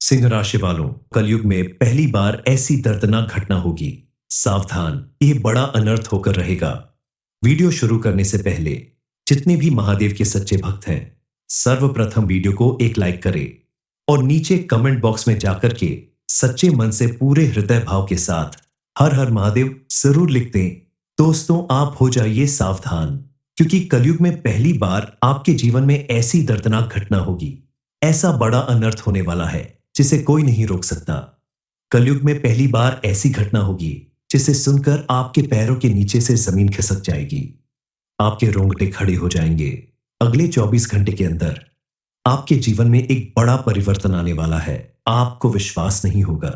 सिंह राशि वालों, कलयुग में पहली बार ऐसी दर्दनाक घटना होगी। सावधान, ये बड़ा अनर्थ होकर रहेगा। वीडियो शुरू करने से पहले जितने भी महादेव के सच्चे भक्त हैं, सर्वप्रथम वीडियो को एक लाइक करें और नीचे कमेंट बॉक्स में जाकर के सच्चे मन से पूरे हृदय भाव के साथ हर हर महादेव जरूर लिख दें। दोस्तों, आप हो जाइए सावधान, क्योंकि कलयुग में पहली बार आपके जीवन में ऐसी दर्दनाक घटना होगी। ऐसा बड़ा अनर्थ होने वाला है जिसे कोई नहीं रोक सकता। कलयुग में पहली बार ऐसी घटना होगी जिसे सुनकर आपके पैरों के नीचे से जमीन खिसक जाएगी। आपके रोंगटे खड़े हो जाएंगे। अगले 24 घंटे के अंदर आपके जीवन में एक बड़ा परिवर्तन आने वाला है। आपको विश्वास नहीं होगा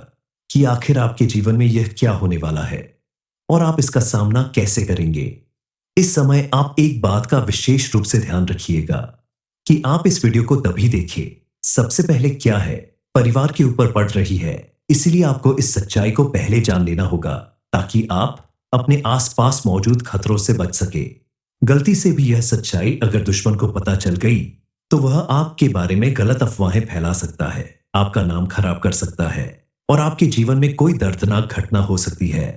कि आखिर आपके जीवन में यह क्या होने वाला है और आप इसका सामना कैसे करेंगे। इस समय आप एक बात का विशेष रूप से ध्यान रखिएगा कि आप इस वीडियो को तभी देखें। सबसे पहले क्या है, परिवार के ऊपर पड़ रही है, इसलिए आपको इस सच्चाई को पहले जान लेना होगा ताकि आप अपने आसपास मौजूद खतरों से बच सके। गलती से भी यह सच्चाई अगर दुश्मन को पता चल गई तो वह आपके बारे में गलत अफवाहें फैला सकता है, आपका नाम खराब कर सकता है और आपके जीवन में कोई दर्दनाक घटना हो सकती है।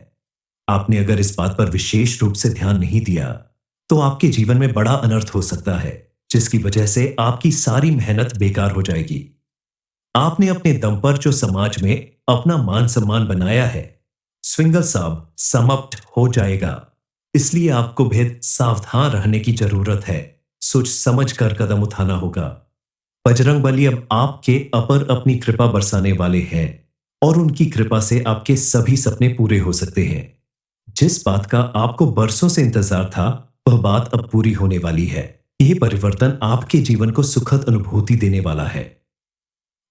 आपने अगर इस बात पर विशेष रूप से ध्यान नहीं दिया तो आपके जीवन में बड़ा अनर्थ हो सकता है, जिसकी वजह से आपकी सारी मेहनत बेकार हो जाएगी। आपने अपने दम पर जो समाज में अपना मान सम्मान बनाया है, स्विंगल साहब समाप्त हो जाएगा। इसलिए आपको भेद सावधान रहने की जरूरत है। सोच समझ कर कदम उठाना होगा। बजरंगबली अब आपके अपर अपनी कृपा बरसाने वाले हैं और उनकी कृपा से आपके सभी सपने पूरे हो सकते हैं। जिस बात का आपको बरसों से इंतजार था, वह बात अब पूरी होने वाली है। यह परिवर्तन आपके जीवन को सुखद अनुभूति देने वाला है।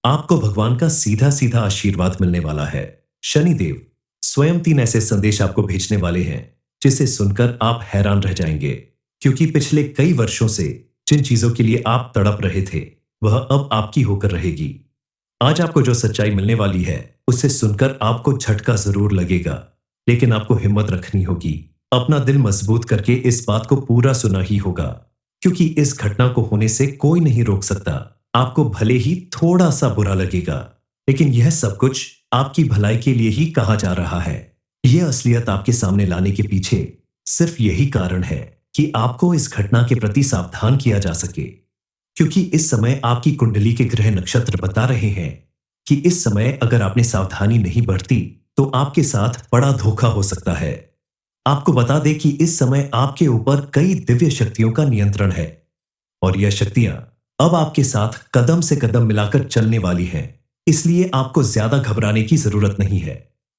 आपको भगवान का सीधा सीधा आशीर्वाद मिलने वाला है। शनिदेव स्वयं 3 ऐसे संदेश आपको भेजने वाले हैं जिसे सुनकर आप हैरान रह जाएंगे, क्योंकि पिछले कई वर्षों से जिन चीजों के लिए आप तड़प रहे थे वह अब आपकी होकर रहेगी। आज आपको जो सच्चाई मिलने वाली है उसे सुनकर आपको झटका जरूर लगेगा, लेकिन आपको हिम्मत रखनी होगी। अपना दिल मजबूत करके इस बात को पूरा सुना ही होगा, क्योंकि इस घटना को होने से कोई नहीं रोक सकता। आपको भले ही थोड़ा सा बुरा लगेगा, लेकिन यह सब कुछ आपकी भलाई के लिए ही कहा जा रहा है। यह असलियत आपके सामने लाने के पीछे सिर्फ यही कारण है कि आपको इस घटना के प्रति सावधान किया जा सके, क्योंकि इस समय आपकी कुंडली के ग्रह नक्षत्र बता रहे हैं कि इस समय अगर आपने सावधानी नहीं बरती तो आपके साथ बड़ा धोखा हो सकता है। आपको बता दें कि इस समय आपके ऊपर कई दिव्य शक्तियों का नियंत्रण है और यह शक्तियां अब आपके साथ कदम से कदम मिलाकर चलने वाली हैं। इसलिए आपको ज्यादा घबराने की जरूरत नहीं है,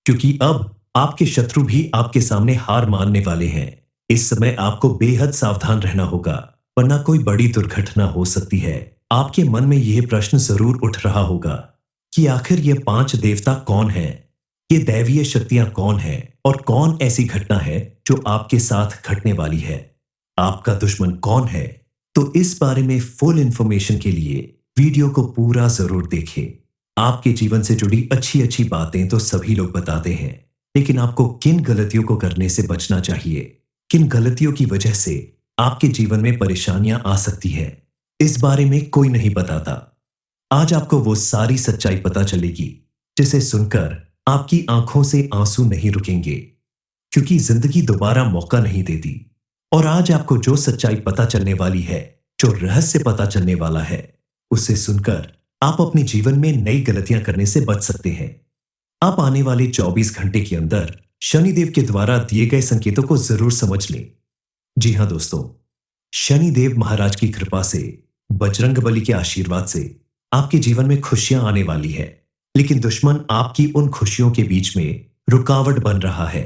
क्योंकि अब आपके शत्रु भी आपके सामने हार मानने वाले हैं। इस समय आपको बेहद सावधान रहना होगा, वरना कोई बड़ी दुर्घटना हो सकती है। आपके मन में यह प्रश्न जरूर उठ रहा होगा कि आखिर ये 5 देवता कौन है, ये दैवीय शक्तियां कौन है और कौन ऐसी घटना है जो आपके साथ घटने वाली है। आपका दुश्मन कौन है? तो इस बारे में फुल इंफॉर्मेशन के लिए वीडियो को पूरा जरूर देखें। आपके जीवन से जुड़ी अच्छी अच्छी बातें तो सभी लोग बताते हैं, लेकिन आपको किन गलतियों को करने से बचना चाहिए, किन गलतियों की वजह से आपके जीवन में परेशानियां आ सकती है, इस बारे में कोई नहीं बताता। आज आपको वो सारी सच्चाई पता चलेगी जिसे सुनकर आपकी आंखों से आंसू नहीं रुकेंगे, क्योंकि जिंदगी दोबारा मौका नहीं देती। और आज आपको जो सच्चाई पता चलने वाली है, जो रहस्य पता चलने वाला है, उसे सुनकर आप अपने जीवन में नई गलतियां करने से बच सकते हैं। आप आने वाले 24 घंटे के अंदर शनिदेव के द्वारा दिए गए संकेतों को जरूर समझ लें। जी हां दोस्तों, शनिदेव महाराज की कृपा से, बजरंगबली के आशीर्वाद से आपके जीवन में खुशियां आने वाली है, लेकिन दुश्मन आपकी उन खुशियों के बीच में रुकावट बन रहा है,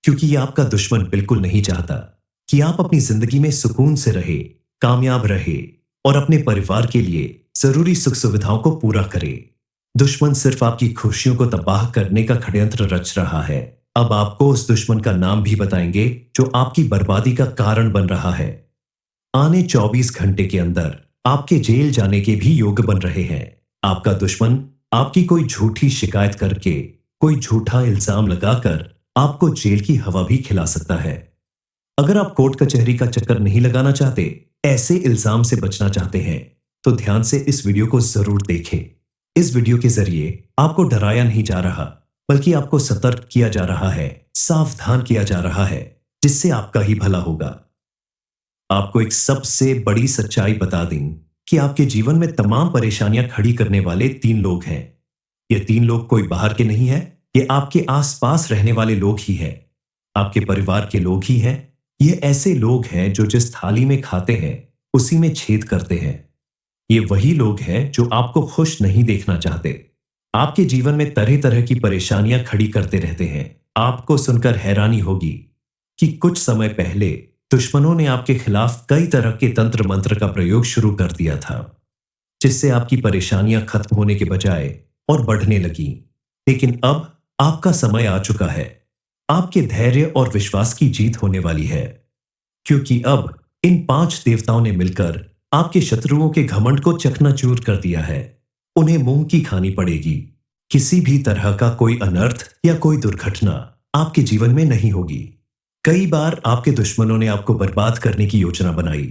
क्योंकि ये आपका दुश्मन बिल्कुल नहीं चाहता कि आप अपनी जिंदगी में सुकून से रहे, कामयाब रहे और अपने परिवार के लिए जरूरी सुख सुविधाओं को पूरा करे। दुश्मन सिर्फ आपकी खुशियों को तबाह करने का षड्यंत्र रच रहा है। अब आपको उस दुश्मन का नाम भी बताएंगे जो आपकी बर्बादी का कारण बन रहा है। आने 24 घंटे के अंदर आपके जेल जाने के भी योग बन रहे हैं। आपका दुश्मन आपकी कोई झूठी शिकायत करके, कोई झूठा इल्जाम लगाकर आपको जेल की हवा भी खिला सकता है। अगर आप कोर्ट कचहरी का चक्कर नहीं लगाना चाहते, ऐसे इल्जाम से बचना चाहते हैं, तो ध्यान से इस वीडियो को जरूर देखें। इस वीडियो के जरिए आपको डराया नहीं जा रहा, बल्कि आपको सतर्क किया जा रहा है, सावधान किया जा रहा है, जिससे आपका ही भला होगा। आपको एक सबसे बड़ी सच्चाई बता दें कि आपके जीवन में तमाम परेशानियां खड़ी करने वाले 3 लोग हैं। ये 3 लोग कोई बाहर के नहीं है, ये आपके आसपास रहने वाले लोग ही हैं, आपके परिवार के लोग ही हैं। ये ऐसे लोग हैं जो जिस थाली में खाते हैं उसी में छेद करते हैं। ये वही लोग हैं जो आपको खुश नहीं देखना चाहते, आपके जीवन में तरह तरह की परेशानियां खड़ी करते रहते हैं। आपको सुनकर हैरानी होगी कि कुछ समय पहले दुश्मनों ने आपके खिलाफ कई तरह के तंत्र मंत्र का प्रयोग शुरू कर दिया था, जिससे आपकी परेशानियां खत्म होने के बजाय और बढ़ने लगी। लेकिन अब आपका समय आ चुका है, आपके धैर्य और विश्वास की जीत होने वाली है, क्योंकि अब इन 5 देवताओं ने मिलकर आपके शत्रुओं के घमंड को चकनाचूर कर दिया है। उन्हें मुंह की खानी पड़ेगी। किसी भी तरह का कोई अनर्थ या कोई दुर्घटना आपके जीवन में नहीं होगी। कई बार आपके दुश्मनों ने आपको बर्बाद करने की योजना बनाई,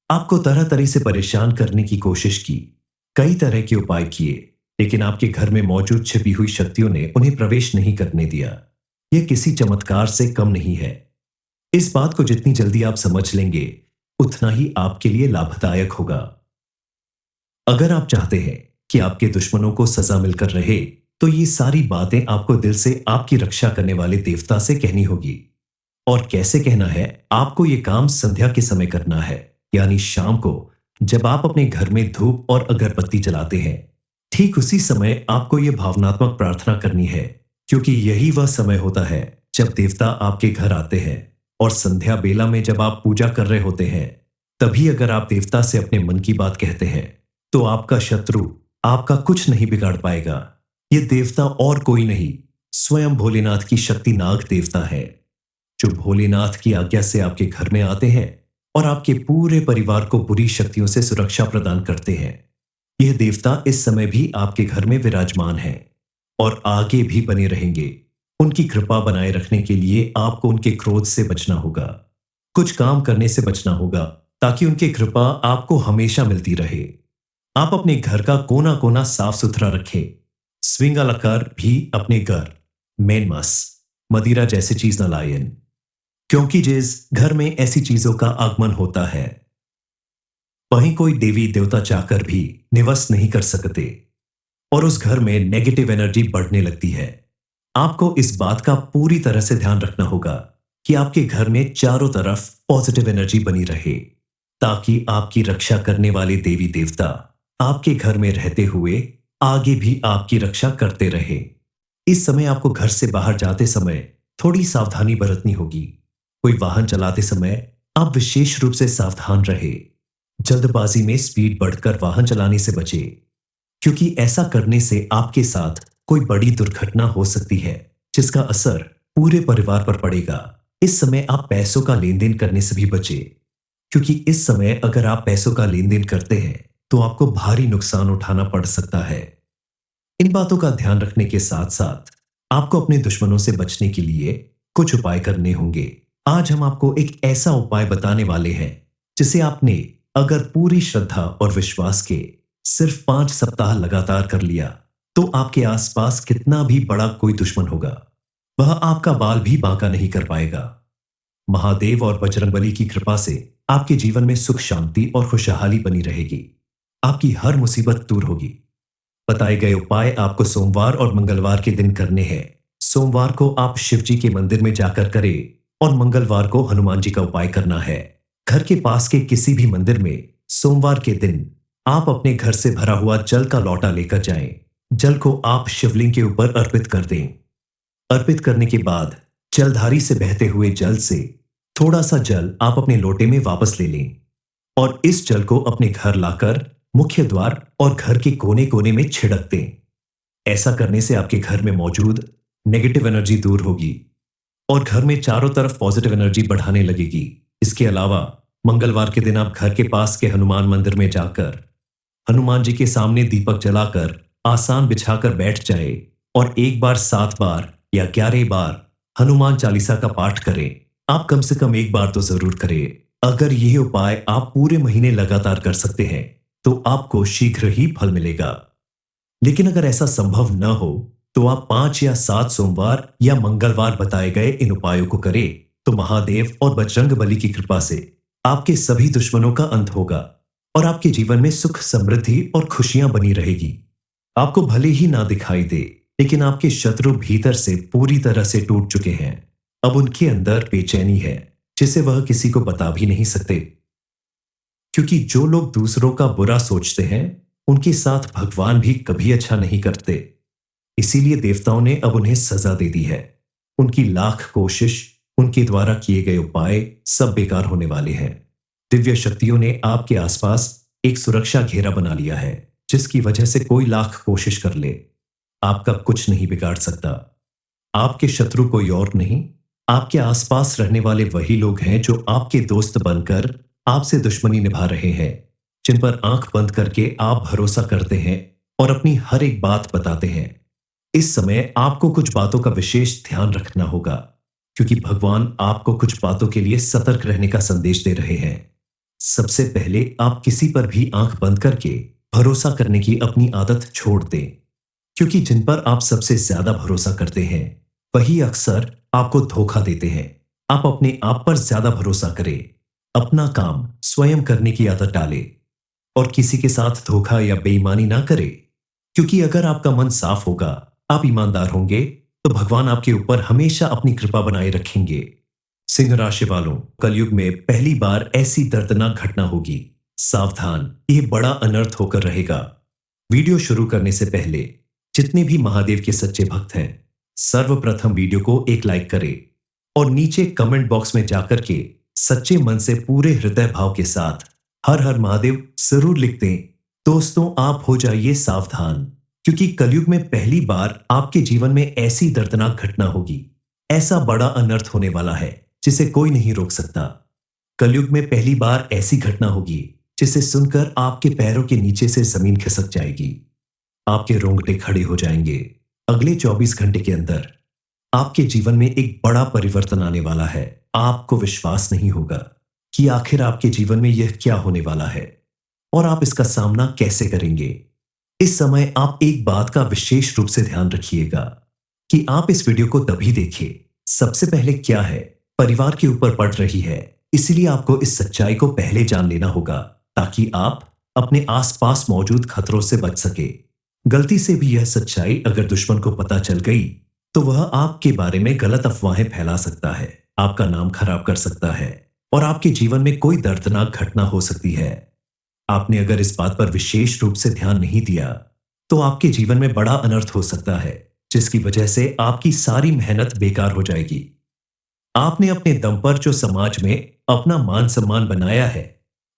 आपको तरह तरह से परेशान करने की कोशिश की, कई तरह के उपाय किए, लेकिन आपके घर में मौजूद छिपी हुई शक्तियों ने उन्हें प्रवेश नहीं करने दिया। यह किसी चमत्कार से कम नहीं है। इस बात को जितनी जल्दी आप समझ लेंगे, उतना ही आपके लिए लाभदायक होगा। अगर आप चाहते हैं कि आपके दुश्मनों को सजा मिलकर रहे, तो ये सारी बातें आपको दिल से आपकी रक्षा करने वाले देवता से कहनी होगी। और कैसे कहना है? आपको ये काम संध्या के समय करना है, यानी शाम को, जब आप अपने घर में धूप और अगरबत्ती जलाते हैं। ठीक उसी समय आपको ये भावनात्मक प्रार्थना करनी है, क्योंकि यही वह समय होता है जब देवता आपके घर आते हैं। और संध्या बेला में जब आप पूजा कर रहे होते हैं, तभी अगर आप देवता से अपने मन की बात कहते हैं, तो आपका शत्रु आपका कुछ नहीं बिगाड़ पाएगा। ये देवता और कोई नहीं, स्वयं भोलेनाथ की शक्ति नाग देवता है, जो भोलेनाथ की आज्ञा से आपके घर में आते हैं और आपके पूरे परिवार को बुरी शक्तियों से सुरक्षा प्रदान करते हैं। यह देवता इस समय भी आपके घर में विराजमान है और आगे भी बने रहेंगे। उनकी कृपा बनाए रखने के लिए आपको उनके क्रोध से बचना होगा, कुछ काम करने से बचना होगा, ताकि उनकी कृपा आपको हमेशा मिलती रहे। आप अपने घर का कोना कोना साफ सुथरा रखें। स्विंगालकर भी अपने घर मेन मांस, मदिरा जैसी चीज न लाएं, क्योंकि जिस घर में ऐसी चीजों का आगमन होता है, वहीं कोई देवी देवता चाहकर भी निवास नहीं कर सकते और उस घर में नेगेटिव एनर्जी बढ़ने लगती है। आपको इस बात का पूरी तरह से ध्यान रखना होगा कि आपके घर में चारों तरफ पॉजिटिव एनर्जी बनी रहे, ताकि आपकी रक्षा करने वाले देवी देवता आपके घर में रहते हुए आगे भी आपकी रक्षा करते रहे। इस समय आपको घर से बाहर जाते समय थोड़ी सावधानी बरतनी होगी। कोई वाहन चलाते समय आप विशेष रूप से सावधान रहे। जल्दबाजी में स्पीड बढ़कर वाहन चलाने से बचे, क्योंकि ऐसा करने से आपके साथ कोई बड़ी दुर्घटना हो सकती है, जिसका असर पूरे परिवार पर पड़ेगा। इस समय आप पैसों का लेन देन करने से भी बचे, क्योंकि इस समय अगर आप पैसों का लेन देन करते हैं तो आपको भारी नुकसान उठाना पड़ सकता है। इन बातों का ध्यान रखने के साथ साथ आपको अपने दुश्मनों से बचने के लिए कुछ उपाय करने होंगे। आज हम आपको एक ऐसा उपाय बताने वाले हैं, जिसे आपने अगर पूरी श्रद्धा और विश्वास के सिर्फ 5 सप्ताह लगातार कर लिया, तो आपके आसपास कितना भी बड़ा कोई दुश्मन होगा, वह आपका बाल भी बांका नहीं कर पाएगा। महादेव और बजरंगबली की कृपा से आपके जीवन में सुख शांति और खुशहाली बनी रहेगी। आपकी हर मुसीबत दूर होगी। बताए गए उपाय आपको सोमवार और मंगलवार के दिन करने हैं। सोमवार को आप शिव जी के मंदिर में जाकर करें और मंगलवार को हनुमान जी का उपाय करना है। घर के पास के किसी भी मंदिर में सोमवार के दिन आप अपने घर से भरा हुआ जल का लौटा लेकर जाएं। जल को आप शिवलिंग के ऊपर अर्पित कर दें। अर्पित करने के बाद जलधारी से बहते हुए जल से थोड़ा सा जल आप अपने लोटे में वापस ले लें और इस जल को अपने घर लाकर मुख्य द्वार और घर के कोने कोने में छिड़क दें। ऐसा करने से आपके घर में मौजूद नेगेटिव एनर्जी दूर होगी और घर में चारों तरफ पॉजिटिव एनर्जी बढ़ाने लगेगी। इसके अलावा मंगलवार के दिन आप घर के पास के हनुमान मंदिर में जाकर हनुमान जी के सामने दीपक जलाकर आसान बिछाकर बैठ जाए और एक बार 7 बार या 11 बार हनुमान चालीसा का पाठ करें। आप कम से कम एक बार तो जरूर करें। अगर यह उपाय आप पूरे महीने लगातार कर सकते हैं, तो आपको शीघ्र ही फल मिलेगा। लेकिन अगर ऐसा संभव न हो तो आप 5 या 7 सोमवार या मंगलवार बताए गए इन उपायों को करें तो महादेव और बजरंग बली की कृपा से आपके सभी दुश्मनों का अंत होगा और आपके जीवन में सुख समृद्धि और खुशियां बनी रहेगी। आपको भले ही ना दिखाई दे, लेकिन आपके शत्रु भीतर से पूरी तरह से टूट चुके हैं। अब उनके अंदर बेचैनी है जिसे वह किसी को बता भी नहीं सकते, क्योंकि जो लोग दूसरों का बुरा सोचते हैं उनके साथ भगवान भी कभी अच्छा नहीं करते। इसीलिए देवताओं ने अब उन्हें सजा दे दी है। उनकी लाख कोशिश, उनके द्वारा किए गए उपाय सब बेकार होने वाले हैं। दिव्य शक्तियों ने आपके आसपास एक सुरक्षा घेरा बना लिया है, जिसकी वजह से कोई लाख कोशिश कर ले, आपका कुछ नहीं बिगाड़ सकता। आपके शत्रु कोई और नहीं, आपके आसपास रहने वाले वही लोग हैं जो आपके दोस्त बनकर आपसे दुश्मनी निभा रहे हैं, जिन पर आंख बंद करके आप भरोसा करते हैं और अपनी हर एक बात बताते हैं। इस समय आपको कुछ बातों का विशेष ध्यान रखना होगा, क्योंकि भगवान आपको कुछ बातों के लिए सतर्क रहने का संदेश दे रहे हैं। सबसे पहले आप किसी पर भी आंख बंद करके भरोसा करने की अपनी आदत छोड़ दें, क्योंकि जिन पर आप सबसे ज्यादा भरोसा करते हैं वही अक्सर आपको धोखा देते हैं। आप अपने आप पर ज्यादा भरोसा करें, अपना काम स्वयं करने की आदत डालें और किसी के साथ धोखा या बेईमानी ना करें, क्योंकि अगर आपका मन साफ होगा, आप ईमानदार होंगे, तो भगवान आपके ऊपर हमेशा अपनी कृपा बनाए रखेंगे। सिंह राशि वालों, कलयुग में पहली बार ऐसी दर्दनाक घटना होगी। सावधान, यह बड़ा अनर्थ होकर रहेगा। वीडियो शुरू करने से पहले जितने भी महादेव के सच्चे भक्त हैं, सर्वप्रथम वीडियो को एक लाइक करें और नीचे कमेंट बॉक्स में जाकर के सच्चे मन से पूरे हृदय भाव के साथ हर हर महादेव जरूर लिख दें। दोस्तों, आप हो जाइए सावधान, क्योंकि कलयुग में पहली बार आपके जीवन में ऐसी दर्दनाक घटना होगी। ऐसा बड़ा अनर्थ होने वाला है जिसे कोई नहीं रोक सकता। कलयुग में पहली बार ऐसी घटना होगी जिसे सुनकर आपके पैरों के नीचे से जमीन खिसक जाएगी, आपके रोंगटे खड़े हो जाएंगे। अगले 24 घंटे के अंदर आपके जीवन में एक बड़ा परिवर्तन आने वाला है। आपको विश्वास नहीं होगा कि आखिर आपके जीवन में यह क्या होने वाला है और आप इसका सामना कैसे करेंगे। इस समय आप एक बात का विशेष रूप से ध्यान रखिएगा कि आप इस वीडियो को तभी देखें, सबसे पहले क्या है, परिवार के ऊपर पड़ रही है, इसलिए आपको इस सच्चाई को पहले जान लेना होगा ताकि आप अपने आसपास मौजूद खतरों से बच सके। गलती से भी यह सच्चाई अगर दुश्मन को पता चल गई तो वह आपके बारे में गलत अफवाहें फैला सकता है, आपका नाम खराब कर सकता है और आपके जीवन में कोई दर्दनाक घटना हो सकती है। आपने अगर इस बात पर विशेष रूप से ध्यान नहीं दिया तो आपके जीवन में बड़ा अनर्थ हो सकता है, जिसकी वजह से आपकी सारी मेहनत बेकार हो जाएगी। आपने अपने दम पर जो समाज में अपना मान सम्मान बनाया है,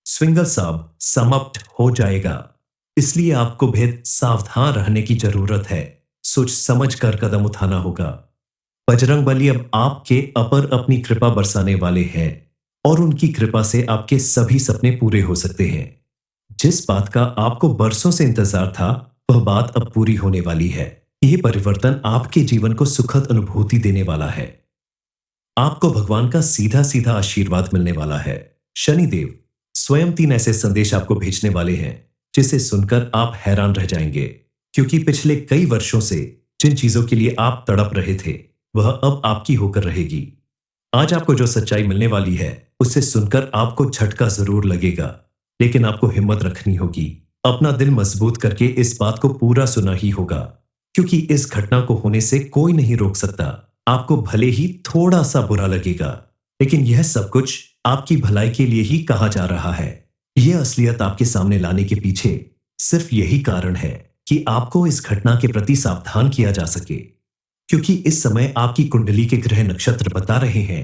स्विंगल साब समाप्त हो जाएगा। इसलिए आपको भेद सावधान रहने की जरूरत है, सोच समझ कर कदम उठाना होगा। बजरंग बली अब आपके अपर अपनी कृपा बरसाने वाले हैं और उनकी कृपा से आपके सभी सपने पूरे हो सकते हैं। जिस बात का आपको बरसों से इंतजार था, वह बात अब पूरी होने वाली है। यह परिवर्तन आपके जीवन को सुखद अनुभूति देने वाला है। आपको भगवान का सीधा सीधा आशीर्वाद मिलने वाला है। शनिदेव स्वयं 3 ऐसे संदेश आपको भेजने वाले हैं जिसे सुनकर आप हैरान रह जाएंगे, क्योंकि पिछले कई वर्षों से जिन चीजों के लिए आप तड़प रहे थे वह अब आपकी होकर रहेगी। आज आपको जो सच्चाई मिलने वाली है उसे सुनकर आपको झटका जरूर लगेगा, लेकिन आपको हिम्मत रखनी होगी, अपना दिल मजबूत करके इस बात को पूरा सुना ही होगा, क्योंकि इस घटना को होने से कोई नहीं रोक सकता। आपको भले ही थोड़ा सा बुरा लगेगा, लेकिन यह सब कुछ आपकी भलाई के लिए ही कहा जा रहा है। यह असलियत आपके सामने लाने के पीछे सिर्फ यही कारण है कि आपको इस घटना के प्रति सावधान किया जा सके, क्योंकि इस समय आपकी कुंडली के ग्रह नक्षत्र बता रहे हैं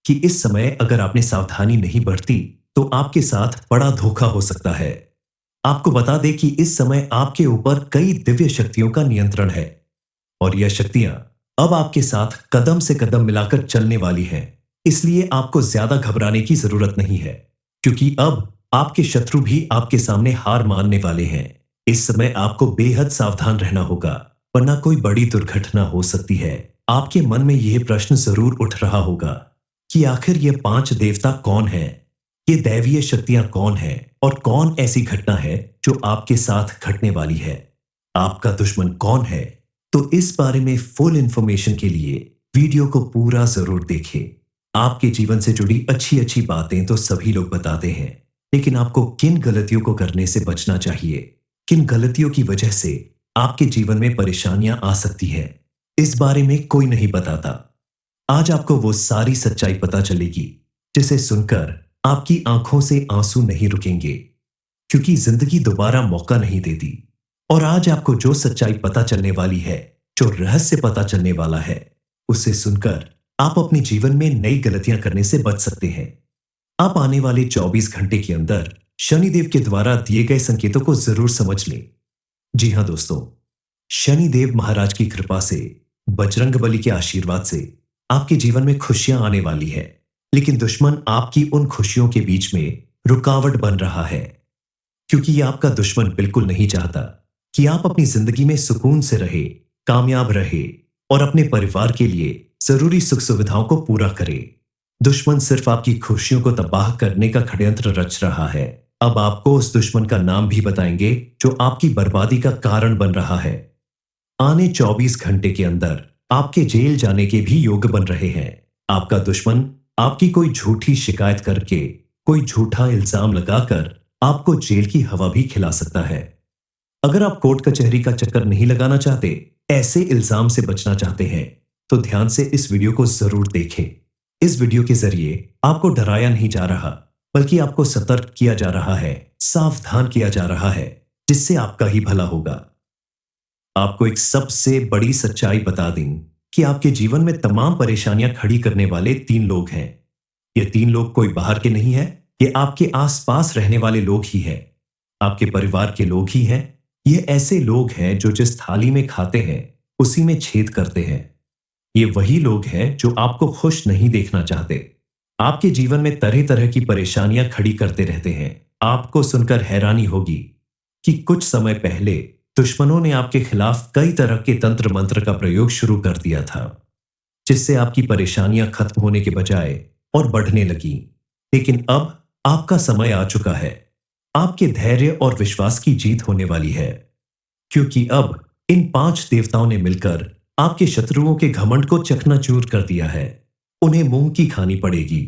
कि इस समय अगर आपने सावधानी नहीं बरती तो आपके साथ बड़ा धोखा हो सकता है। आपको बता दें कि इस समय आपके ऊपर कई दिव्य शक्तियों का नियंत्रण है और यह शक्तियां अब आपके साथ कदम से कदम मिलाकर चलने वाली हैं। इसलिए आपको ज्यादा घबराने की जरूरत नहीं है, क्योंकि अब आपके शत्रु भी आपके सामने हार मानने वाले हैं। इस समय आपको बेहद सावधान रहना होगा, वरना कोई बड़ी दुर्घटना हो सकती है। आपके मन में यह प्रश्न जरूर उठ रहा होगा कि आखिर ये 5 देवता कौन हैं? ये दैवीय शक्तियां कौन हैं और कौन ऐसी घटना है जो आपके साथ घटने वाली है? आपका दुश्मन कौन है, तो इस बारे में फुल इंफॉर्मेशन के लिए वीडियो को पूरा जरूर देखें। आपके जीवन से जुड़ी अच्छी अच्छी बातें तो सभी लोग बताते हैं, लेकिन आपको किन गलतियों को करने से बचना चाहिए, किन गलतियों की वजह से आपके जीवन में परेशानियां आ सकती हैं, इस बारे में कोई नहीं बताता। आज आपको वो सारी सच्चाई पता चलेगी जिसे सुनकर आपकी आंखों से आंसू नहीं रुकेंगे, क्योंकि जिंदगी दोबारा मौका नहीं देती। और आज आपको जो सच्चाई पता चलने वाली है, जो रहस्य पता चलने वाला है, उसे सुनकर आप अपने जीवन में नई गलतियां करने से बच सकते हैं। आप आने वाले 24 घंटे के अंदर शनिदेव के द्वारा दिए गए संकेतों को जरूर समझ लें। जी हां दोस्तों, शनिदेव महाराज की कृपा से, बजरंगबली के आशीर्वाद से आपके जीवन में खुशियां आने वाली है, लेकिन दुश्मन आपकी उन खुशियों के बीच में रुकावट बन रहा है, क्योंकि ये आपका दुश्मन बिल्कुल नहीं चाहता कि आप अपनी जिंदगी में सुकून से रहे, कामयाब रहे और अपने परिवार के लिए जरूरी सुख सुविधाओं को पूरा करे। दुश्मन सिर्फ आपकी खुशियों को तबाह करने का षड्यंत्र रच रहा है। अब आपको उस दुश्मन का नाम भी बताएंगे जो आपकी बर्बादी का कारण बन रहा है। आने 24 घंटे के अंदर आपके जेल जाने के भी योग बन रहे हैं। आपका दुश्मन आपकी कोई झूठी शिकायत करके, कोई झूठा इल्जाम लगाकर आपको जेल की हवा भी खिला सकता है। अगर आप कोर्ट कचहरी का चक्कर नहीं लगाना चाहते, ऐसे इल्जाम से बचना चाहते हैं, तो ध्यान से इस वीडियो को जरूर देखें। इस वीडियो के जरिए आपको डराया नहीं जा रहा, बल्कि आपको सतर्क किया जा रहा है, सावधान किया जा रहा है, जिससे आपका ही भला होगा। आपको एक सबसे बड़ी सच्चाई बता दें कि आपके जीवन में तमाम परेशानियां खड़ी करने वाले 3 लोग हैं। ये 3 लोग कोई बाहर के नहीं है, ये आपके आसपास रहने वाले लोग ही हैं, आपके परिवार के लोग ही हैं। ये ऐसे लोग हैं जो जिस थाली में खाते हैं उसी में छेद करते हैं। ये वही लोग हैं जो आपको खुश नहीं देखना चाहते, आपके जीवन में तरह तरह की परेशानियां खड़ी करते रहते हैं। आपको सुनकर हैरानी होगी कि कुछ समय पहले दुश्मनों ने आपके खिलाफ कई तरह के तंत्र मंत्र का प्रयोग शुरू कर दिया था, जिससे आपकी परेशानियां खत्म होने के बजाय और बढ़ने लगी। लेकिन अब आपका समय आ चुका है। आपके धैर्य और विश्वास की जीत होने वाली है, क्योंकि अब इन 5 देवताओं ने मिलकर आपके शत्रुओं के घमंड को चकनाचूर कर दिया है। उन्हें मुंह की खानी पड़ेगी।